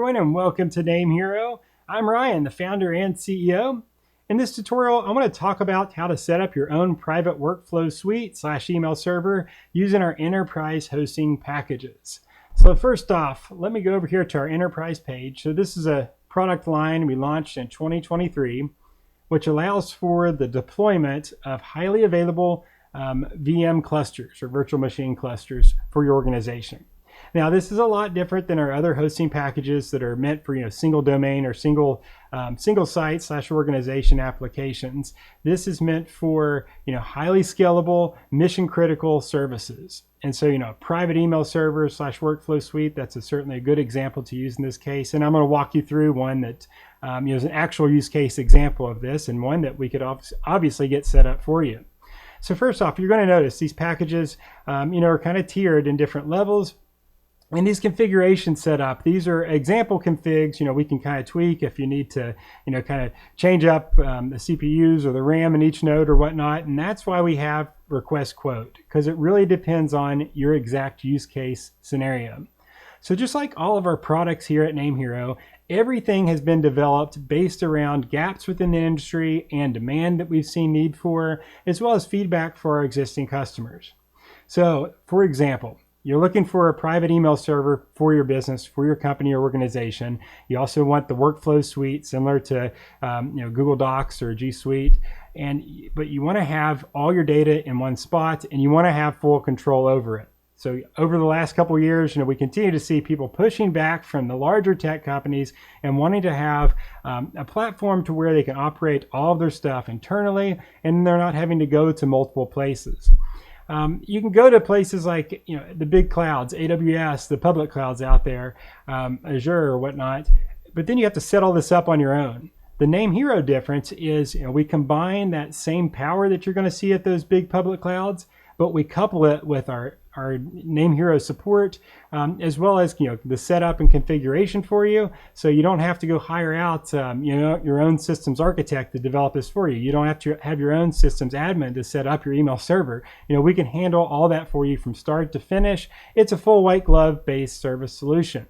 everyone, and welcome to NameHero. I'm Ryan, the founder and CEO. In this tutorial, I want to talk about how to set up your own private workflow suite / email server using our enterprise hosting packages. So first off, let me go over here to our enterprise page. So this is a product line we launched in 2023, which allows for the deployment of highly available VM clusters or virtual machine clusters for your organization. Now, this is a lot different than our other hosting packages that are meant for single domain or single site / organization applications. This is meant for highly scalable, mission critical services. And so private email server / workflow suite, that's certainly a good example to use in this case. And I'm going to walk you through one that is an actual use case example of this, and one that we could obviously get set up for you. So first off, you're going to notice these packages are kind of tiered in different levels. And these configuration setup, these are example configs. We can kind of tweak if you need to, kind of change up the CPUs or the RAM in each node or whatnot. And that's why we have request quote, because it really depends on your exact use case scenario. So just like all of our products here at NameHero, everything has been developed based around gaps within the industry and demand that we've seen need for, as well as feedback for our existing customers. So for example, you're looking for a private email server for your business, for your company or organization. You also want the workflow suite similar to Google Docs or G Suite, but you want to have all your data in one spot and you want to have full control over it. So over the last couple of years, we continue to see people pushing back from the larger tech companies and wanting to have a platform to where they can operate all of their stuff internally and they're not having to go to multiple places. You can go to places like the big clouds, AWS, the public clouds out there, Azure or whatnot, but then you have to set all this up on your own. The NameHero difference is we combine that same power that you're going to see at those big public clouds, but we couple it with our NameHero support, as well as the setup and configuration for you, so you don't have to go hire out your own systems architect to develop this for you. You don't have to have your own systems admin to set up your email server. We can handle all that for you from start to finish. It's a full white glove based service solution.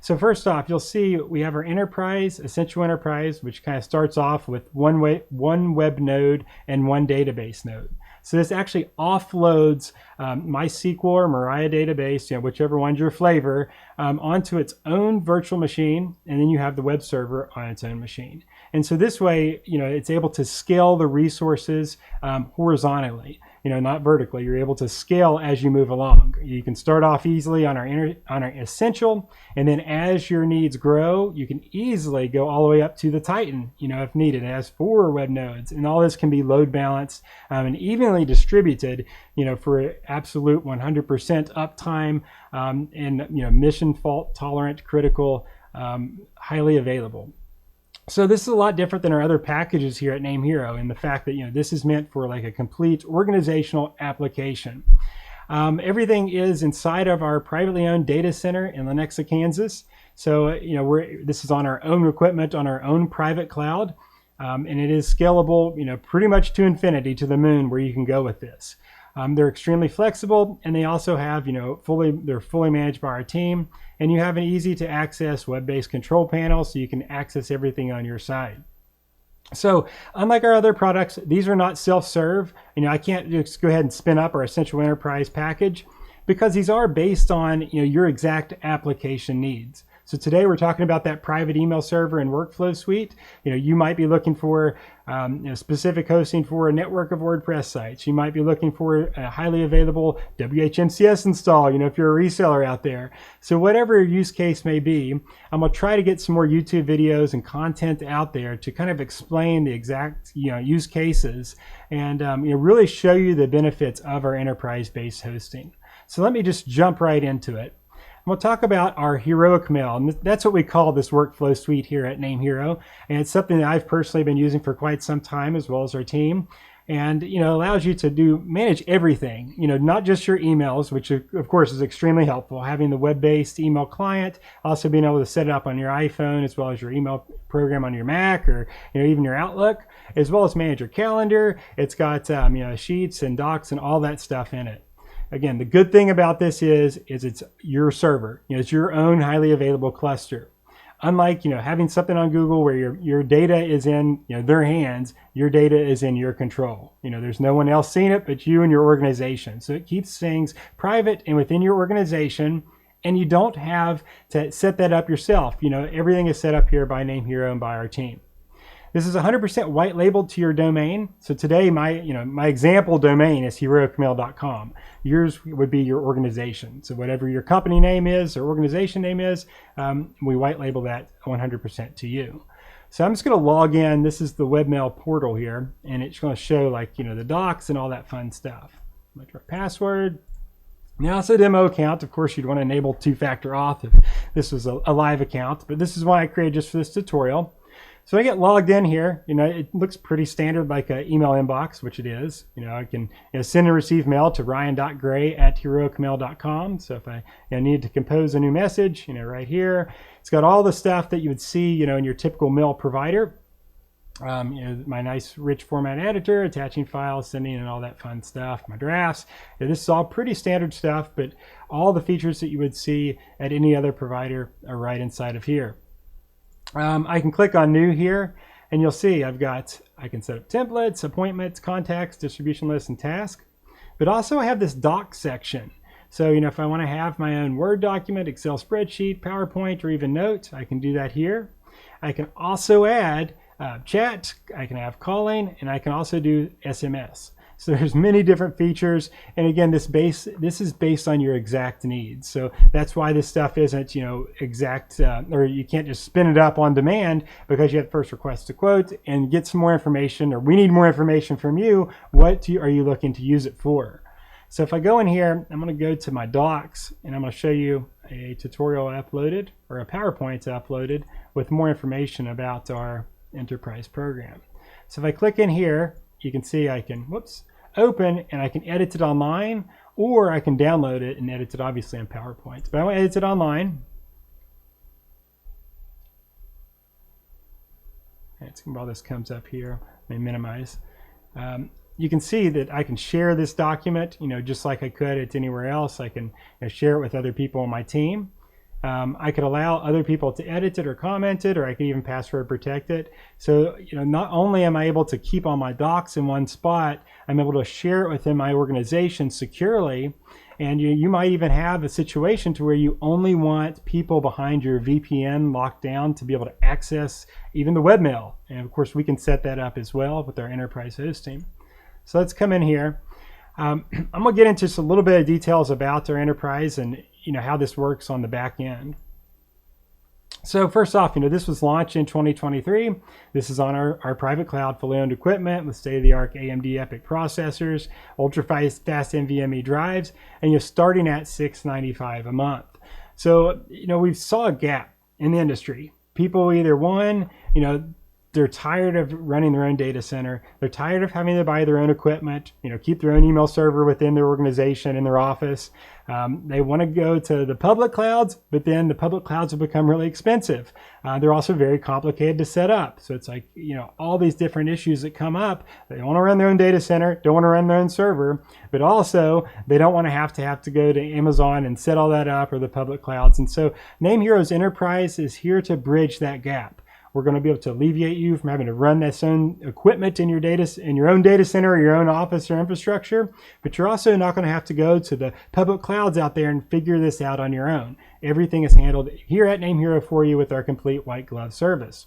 So first off, you'll see we have our enterprise, essential enterprise, which kind of starts off with one web node and one database node. So this actually offloads MySQL or Mariah database, whichever one's your flavor, onto its own virtual machine, and then you have the web server on its own machine. And so this way, it's able to scale the resources horizontally, not vertically. You're able to scale as you move along. You can start off easily on our essential, and then as your needs grow, you can easily go all the way up to the Titan, if needed. It has 4 web nodes, and all this can be load balanced and evenly distributed, for absolute 100% uptime and mission fault tolerant, critical, highly available. So this is a lot different than our other packages here at NameHero in the fact that this is meant for like a complete organizational application. Everything is inside of our privately owned data center in Lenexa, Kansas. So this is on our own equipment on our own private cloud, and it is scalable, pretty much to infinity, to the moon, where you can go with this. They're extremely flexible, and they also have, they're fully managed by our team, and you have an easy to access web-based control panel so you can access everything on your side. So unlike our other products, these are not self-serve. I can't just go ahead and spin up our Essential Enterprise package because these are based on your exact application needs. So today we're talking about that private email server and workflow suite. You might be looking for specific hosting for a network of WordPress sites. You might be looking for a highly available WHMCS install, if you're a reseller out there. So whatever your use case may be, I'm gonna try to get some more YouTube videos and content out there to kind of explain the exact use cases and really show you the benefits of our enterprise-based hosting. So let me just jump right into it. We'll talk about our heroic mail, and that's what we call this workflow suite here at NameHero, and it's something that I've personally been using for quite some time, as well as our team. And allows you to manage everything, not just your emails, which of course is extremely helpful, having the web-based email client, also being able to set it up on your iPhone, as well as your email program on your Mac, or even your Outlook, as well as manage your calendar. It's got sheets and docs and all that stuff in it. Again, the good thing about this is it's your server. It's your own highly available cluster. unlike, having something on Google where your data is in, their hands, your data is in your control. There's no one else seeing it but you and your organization. So it keeps things private and within your organization, and you don't have to set that up yourself. Everything is set up here by NameHero and by our team. This is 100% white labeled to your domain. So today, my example domain is heroicmail.com. Yours would be your organization. So whatever your company name is or organization name is, we white label that 100% to you. So I'm just going to log in. This is the webmail portal here, and it's going to show the docs and all that fun stuff. Enter a password. Now it's a demo account. Of course, you'd want to enable two-factor auth if this was a live account, but this is one I created just for this tutorial. So I get logged in here. It looks pretty standard, like an email inbox, which it is. I can send and receive mail to ryan.gray@heroicmail.com. So if I need to compose a new message, right here, it's got all the stuff that you would see, in your typical mail provider. My nice rich format editor, attaching files, sending, and all that fun stuff. My drafts. This is all pretty standard stuff, but all the features that you would see at any other provider are right inside of here. I can click on new here, and you'll see I can set up templates, appointments, contacts, distribution lists, and tasks. But also I have this doc section. So, if I want to have my own Word document, Excel spreadsheet, PowerPoint, or even note, I can do that here. I can also add chat, I can have calling, and I can also do SMS. So there's many different features, and again, this is based on your exact needs. So that's why this stuff isn't, exact, or you can't just spin it up on demand, because you have to first request a quote and get some more information, or we need more information from you. What are you looking to use it for? So if I go in here, I'm going to go to my docs, and I'm going to show you a tutorial I uploaded, or a PowerPoint I uploaded, with more information about our enterprise program. So if I click in here, you can see I can, open, and I can edit it online, or I can download it and edit it obviously in PowerPoint. But I want to edit it online. Let's see while this comes up here. Let me minimize. You can see that I can share this document, just like I could at anywhere else. I can share it with other people on my team. I could allow other people to edit it or comment it, or I could even password protect it. So, not only am I able to keep all my docs in one spot, I'm able to share it within my organization securely. And you might even have a situation to where you only want people behind your VPN locked down to be able to access even the webmail. And of course, we can set that up as well with our enterprise host team. So let's come in here. I'm going to get into just a little bit of details about our enterprise and how this works on the back end. So first off, this was launched in 2023. This is on our private cloud, fully owned equipment with state-of-the-art AMD EPYC processors, ultra-fast NVMe drives, and you're starting at $695 a month. So, we saw a gap in the industry. People either they're tired of running their own data center. They're tired of having to buy their own equipment, keep their own email server within their organization, in their office. They want to go to the public clouds, but then the public clouds have become really expensive. They're also very complicated to set up. So it's like, all these different issues that come up. They want to run their own data center, don't want to run their own server, but also they don't want to have to go to Amazon and set all that up, or the public clouds. And so NameHero's Enterprise is here to bridge that gap. We're going to be able to alleviate you from having to run this own equipment in your own data center, or your own office or infrastructure. But you're also not going to have to go to the public clouds out there and figure this out on your own. Everything is handled here at NameHero for you with our complete white glove service.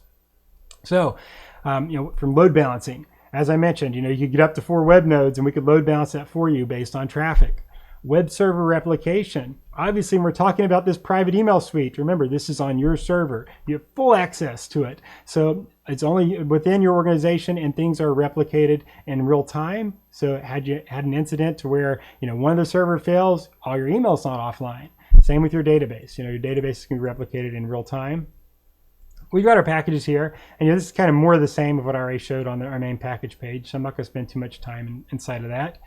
So, from load balancing, as I mentioned, you could get up to 4 web nodes, and we could load balance that for you based on traffic. Web server replication. Obviously, when we're talking about this private email suite, remember, this is on your server. You have full access to it. So it's only within your organization, and things are replicated in real time. So had you had an incident to where, one of the server fails, all your email's not offline. Same with your database. Your database can be replicated in real time. We've got our packages here, and this is kind of more of the same of what I already showed on our main package page. So I'm not going to spend too much time inside of that.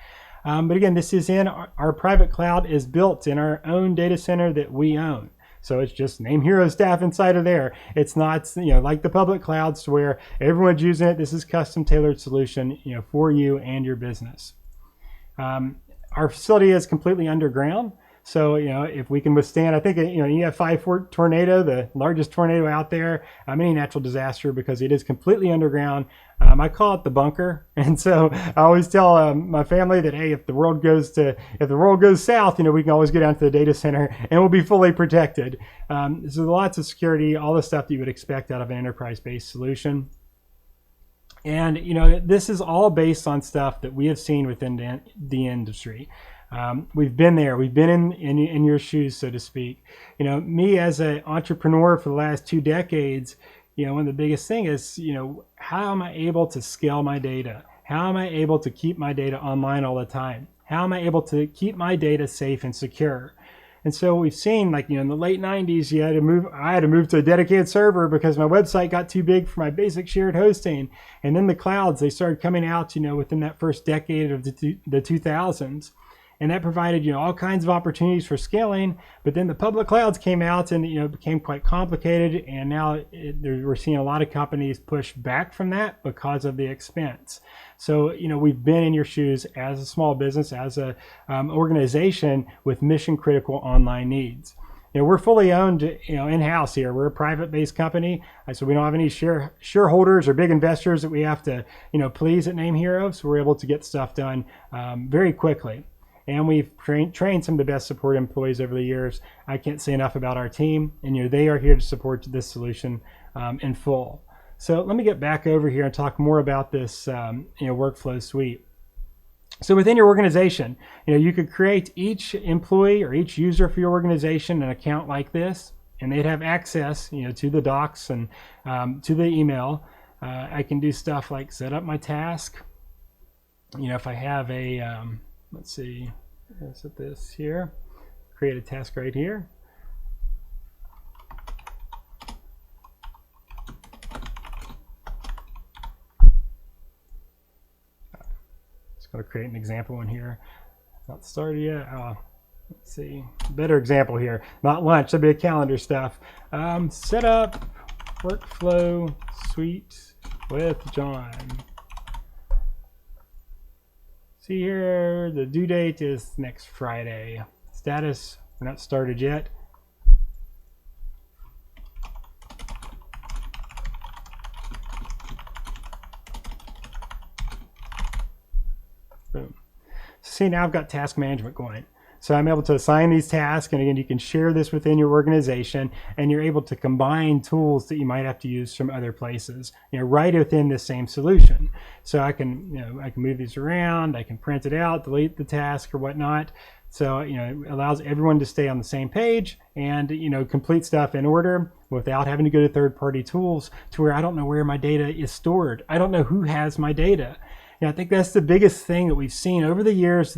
But again, this is in our private cloud is built in our own data center that we own. So it's just NameHero staff inside of there. It's not, like the public clouds where everyone's using it. This is custom tailored solution, for you and your business. Our facility is completely underground. So, if we can withstand, I think, you have 5 tornado, the largest tornado out there, any natural disaster, because it is completely underground. I call it the bunker. And so I always tell my family that, hey, if the world goes south, we can always go down to the data center and we'll be fully protected. So lots of security, all the stuff that you would expect out of an enterprise-based solution. And, this is all based on stuff that we have seen within the industry. We've been there. We've been in your shoes, so to speak. Me as an entrepreneur for the last 2 decades, one of the biggest thing is, how am I able to scale my data? How am I able to keep my data online all the time? How am I able to keep my data safe and secure? And so we've seen, in the late 90s, I had to move to a dedicated server because my website got too big for my basic shared hosting. And then the clouds, they started coming out, within that first decade of the 2000s. And that provided, all kinds of opportunities for scaling. But then the public clouds came out and, it became quite complicated. And now we're seeing a lot of companies push back from that because of the expense. So, we've been in your shoes as a small business, as a organization with mission critical online needs. We're fully owned, in-house here. We're a private-based company, so we don't have any shareholders or big investors that we have to, please at NameHero. So we're able to get stuff done very quickly. And we've trained some of the best support employees over the years. I can't say enough about our team, and they are here to support this solution in full. So let me get back over here and talk more about this workflow suite. So within your organization, you could create each employee or each user for your organization an account like this, and they'd have access to the docs and to the email. I can do stuff like set up my task. If I have a let's see, let's set this here, create a task right here. Just going to create an example one here. Not started yet. Let's see, better example here. Not lunch, that'd be a calendar stuff. Set up workflow suite with John. See here, the due date is next Friday. Status, we're not started yet. Boom. See, now I've got task management going. So I'm able to assign these tasks, and again, you can share this within your organization, and you're able to combine tools that you might have to use from other places, right within the same solution. So I can, I can move these around, I can print it out, delete the task or whatnot. So, it allows everyone to stay on the same page and, complete stuff in order without having to go to third-party tools to where I don't know where my data is stored. I don't know who has my data. I think that's the biggest thing that we've seen over the years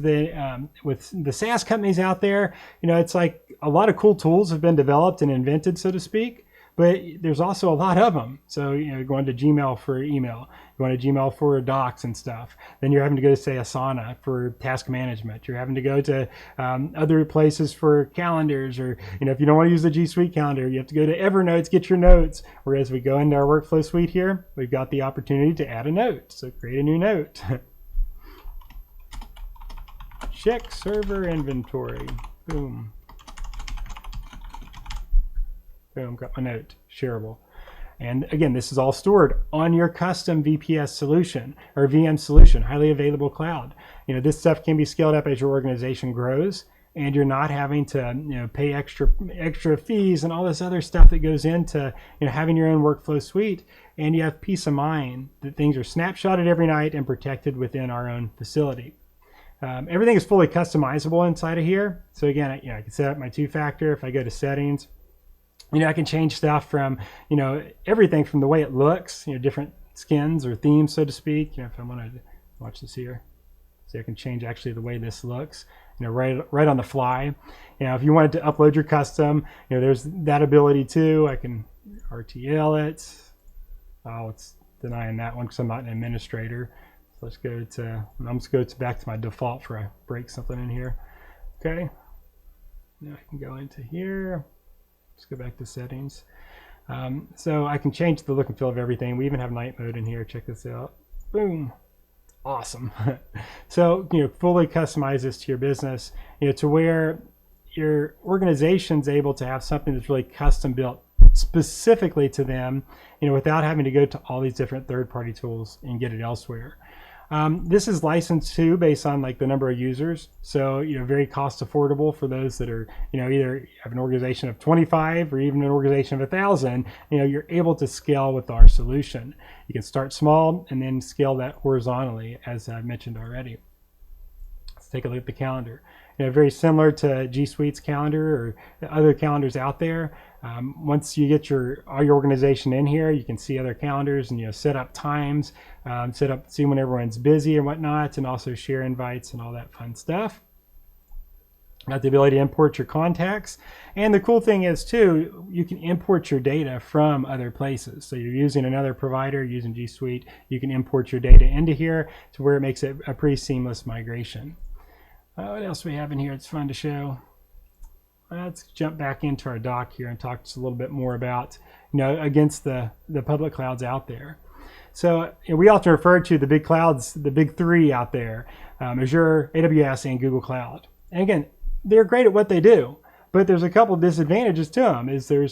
with the SaaS companies out there. It's like a lot of cool tools have been developed and invented, so to speak, but there's also a lot of them. So, going to Gmail for email, going to Gmail for docs and stuff. Then you're having to go to, say, Asana for task management. You're having to go to other places for calendars, or, if you don't want to use the G Suite calendar, you have to go to Evernote, get your notes. Whereas we go into our workflow suite here, we've got the opportunity to add a note. So create a new note. Check server inventory. Boom. Boom, got my note, shareable. And again, this is all stored on your custom VPS solution or VM solution, highly available cloud. This stuff can be scaled up as your organization grows, and you're not having to pay extra fees and all this other stuff that goes into having your own workflow suite. And you have peace of mind that things are snapshotted every night and protected within our own facility. Everything is fully customizable inside of here. So again, I can set up my 2-factor. If I go to settings, I can change stuff from, everything from the way it looks, different skins or themes, so to speak. If I want to watch this here, so I can change actually the way this looks, right on the fly. If you wanted to upload your custom, there's that ability too. I can RTL it. Oh, it's denying that one because I'm not an administrator. So let's go to, I'm just going to go back to my default for I break something in here. Okay. Now I can go into here. Let's go back to settings. So I can change the look and feel of everything. We even have night mode in here. Check this out. Boom. Awesome. So, fully customize this to your business, to where, your organization's able to have something that's really custom built specifically to them, without having to go to all these different third-party tools and get it elsewhere. This is licensed too based on like the number of users. So, very cost affordable for those that are, either have an organization of 25 or even an organization of 1,000, you're able to scale with our solution. You can start small and then scale that horizontally, as I've mentioned already. Let's take a look at the calendar. Very similar to G Suite's calendar or other calendars out there. Once you get all your organization in here, you can see other calendars and set up times, see when everyone's busy and whatnot, and also share invites and all that fun stuff. Got the ability to import your contacts, and the cool thing is too, you can import your data from other places. So you're using another provider, using G Suite, you can import your data into here to where it makes it a pretty seamless migration. What else do we have in here? It's fun to show. Let's jump back into our doc here and talk just a little bit more about, against the public clouds out there. So we often refer to the big clouds, the big three out there, Azure, AWS, and Google Cloud. And again, they're great at what they do, but there's a couple of disadvantages to them. Let's go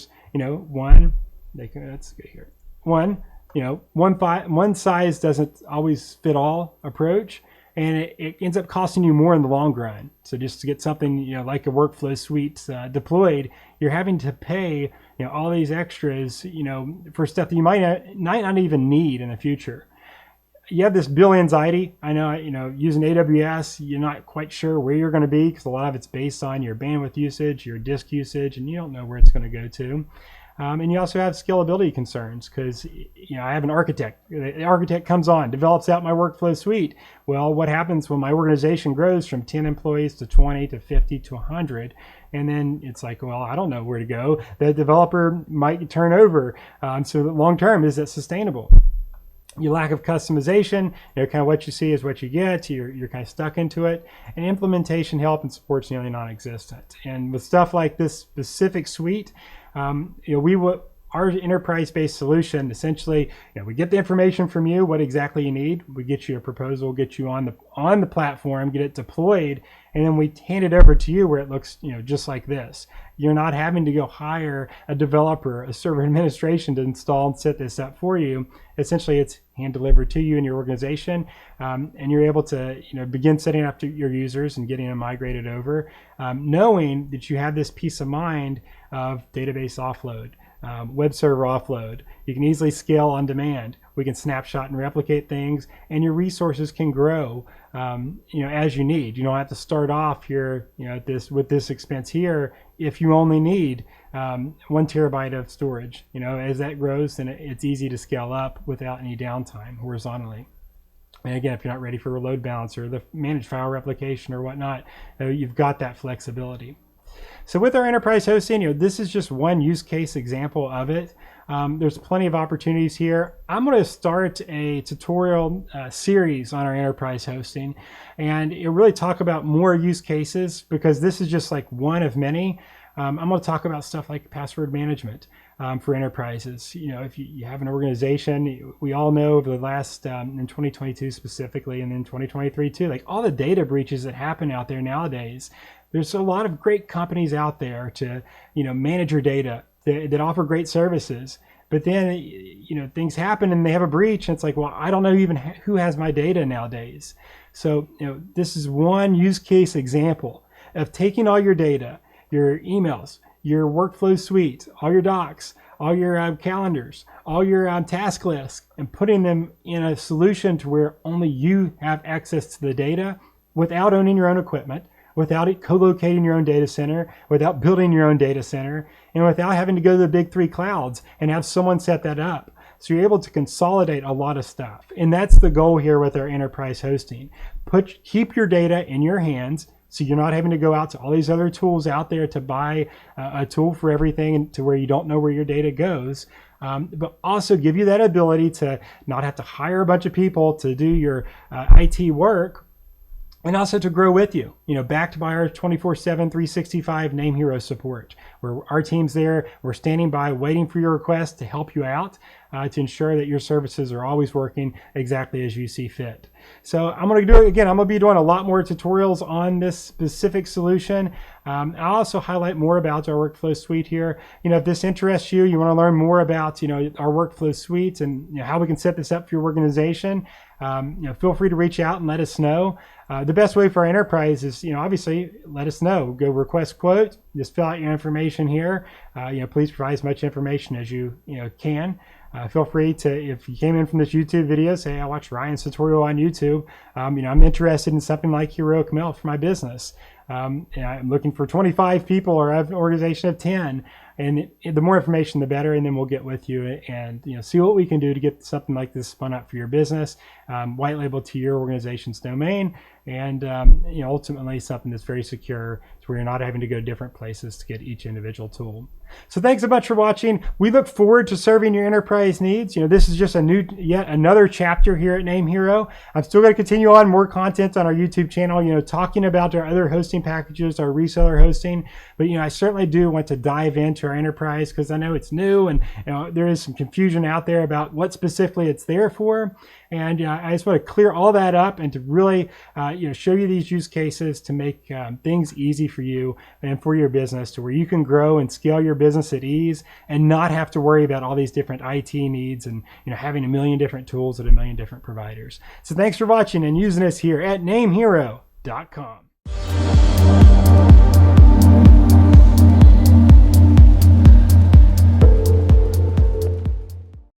here. One size doesn't always fit all approach. And it ends up costing you more in the long run. So just to get something, like a workflow suite deployed, you're having to pay, all these extras, for stuff that you might not even need in the future. You have this bill anxiety. I know, using AWS, you're not quite sure where you're going to be because a lot of it's based on your bandwidth usage, your disk usage, and you don't know where it's going to go to. And you also have scalability concerns because, I have an architect. The architect comes on, develops out my workflow suite. Well, what happens when my organization grows from 10 employees to 20 to 50 to 100? And then it's like, well, I don't know where to go. The developer might turn over. So long term, is that sustainable? Your lack of customization, kind of what you see is what you get. You're kind of stuck into it. And implementation help and support's nearly non-existent. And with stuff like this specific suite, our enterprise-based solution, essentially, we get the information from you, what exactly you need. We get you a proposal, get you on the platform, get it deployed, and then we hand it over to you where it looks, just like this. You're not having to go hire a developer, a server administration to install and set this up for you. Essentially, it's hand delivered to you in your organization, and you're able to, begin setting up to your users and getting them migrated over, knowing that you have this peace of mind of database offload. Web server offload. You can easily scale on demand. We can snapshot and replicate things, and your resources can grow, as you need. You don't have to start off here, with this expense here if you only need 1 terabyte of storage. As that grows, then it's easy to scale up without any downtime horizontally. And again, if you're not ready for a load balancer, the managed file replication or whatnot, you've got that flexibility. So with our enterprise hosting, this is just one use case example of it. There's plenty of opportunities here. I'm going to start a tutorial series on our enterprise hosting, and it really talk about more use cases because this is just like one of many. I'm going to talk about stuff like password management for enterprises. If you have an organization, we all know over the last, in 2022 specifically, and then 2023 too, like all the data breaches that happen out there nowadays. There's a lot of great companies out there to, manage your data that offer great services. But then, things happen and they have a breach, and it's like, well, I don't know even who has my data nowadays. So, this is one use case example of taking all your data, your emails, your workflow suite, all your docs, all your calendars, all your task lists, and putting them in a solution to where only you have access to the data without owning your own equipment, without it co-locating your own data center, without building your own data center, and without having to go to the big three clouds and have someone set that up. So you're able to consolidate a lot of stuff. And that's the goal here with our enterprise hosting. Keep your data in your hands so you're not having to go out to all these other tools out there to buy a tool for everything and to where you don't know where your data goes. But also give you that ability to not have to hire a bunch of people to do your IT work, and also to grow with you, backed by our 24/7, 365 NameHero support, where our team's there, we're standing by waiting for your request to help you out. to ensure that your services are always working exactly as you see fit. So I'm going to do it again. I'm going to be doing a lot more tutorials on this specific solution. I'll also highlight more about our workflow suite here. If this interests you, you want to learn more about our workflow suites and how we can set this up for your organization. Feel free to reach out and let us know. The best way for our enterprise is, obviously, let us know. Go request quote. Just fill out your information here. Please provide as much information as you can. Feel free to, if you came in from this YouTube video, say, I watched Ryan's tutorial on YouTube. I'm interested in something like Heroic Mail for my business. I'm looking for 25 people, or I have an organization of 10. And the more information, the better. And then we'll get with you and see what we can do to get something like this spun up for your business, white labeled to your organization's domain, and ultimately something that's very secure, to where you're not having to go different places to get each individual tool. So thanks so much for watching. We look forward to serving your enterprise needs. This is just yet another chapter here at NameHero. I'm still going to continue on more content on our YouTube channel, talking about our other hosting packages, our reseller hosting. But I certainly do want to dive into our enterprise, because I know it's new and there is some confusion out there about what specifically it's there for. And I just want to clear all that up and to really show you these use cases to make things easy for you and for your business, to where you can grow and scale your business at ease and not have to worry about all these different IT needs and having a million different tools at a million different providers. So thanks for watching and using us here at NameHero.com.